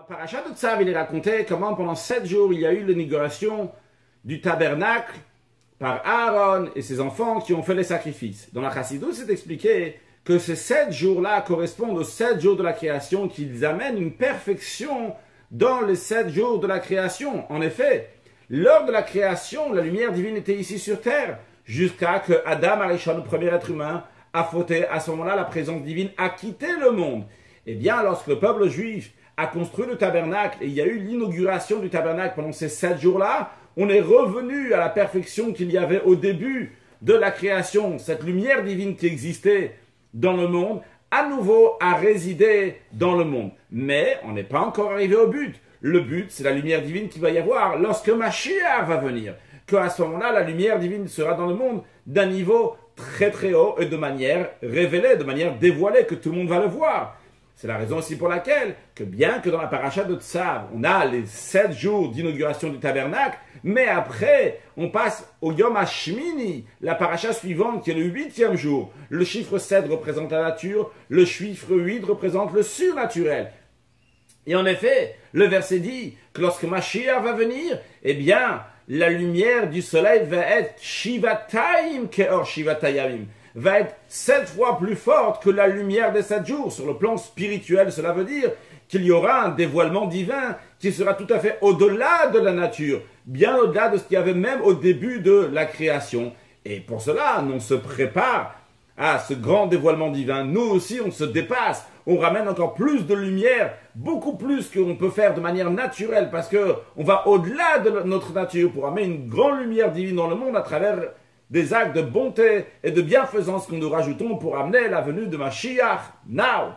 Parashat de Tzav, il est raconté comment pendant 7 jours il y a eu l'inauguration du tabernacle par Aaron et ses enfants qui ont fait les sacrifices. Dans la Chassidut, c'est expliqué que ces 7 jours-là correspondent aux 7 jours de la création, qu'ils amènent une perfection dans les 7 jours de la création. En effet, lors de la création, la lumière divine était ici sur terre, jusqu'à que Adam Arishon, le premier être humain, a fauté. À ce moment-là, la présence divine a quitté le monde. Eh bien, lorsque le peuple juif a construit le tabernacle et il y a eu l'inauguration du tabernacle pendant ces 7 jours-là, on est revenu à la perfection qu'il y avait au début de la création. Cette lumière divine qui existait dans le monde, à nouveau a résidé dans le monde. Mais on n'est pas encore arrivé au but. Le but, c'est la lumière divine qu'il va y avoir lorsque Mashiach va venir. Qu'à ce moment-là, la lumière divine sera dans le monde d'un niveau très très haut et de manière révélée, de manière dévoilée, que tout le monde va le voir. C'est la raison aussi pour laquelle, que bien que dans la paracha de Tzav, on a les 7 jours d'inauguration du tabernacle, mais après, on passe au Yom HaShmini, la paracha suivante qui est le 8e jour. Le chiffre 7 représente la nature, le chiffre 8 représente le surnaturel. Et en effet, le verset dit que lorsque Mashiach va venir, eh bien, la lumière du soleil va être Shivatayim Keor Shivatayamim, va être 7 fois plus forte que la lumière des 7 jours. Sur le plan spirituel, cela veut dire qu'il y aura un dévoilement divin qui sera tout à fait au-delà de la nature, bien au-delà de ce qu'il y avait même au début de la création. Et pour cela, on se prépare à ce grand dévoilement divin. Nous aussi, on se dépasse, on ramène encore plus de lumière, beaucoup plus qu'on peut faire de manière naturelle, parce que on va au-delà de notre nature pour amener une grande lumière divine dans le monde à travers des actes de bonté et de bienfaisance que nous rajoutons pour amener la venue de Mashiach now.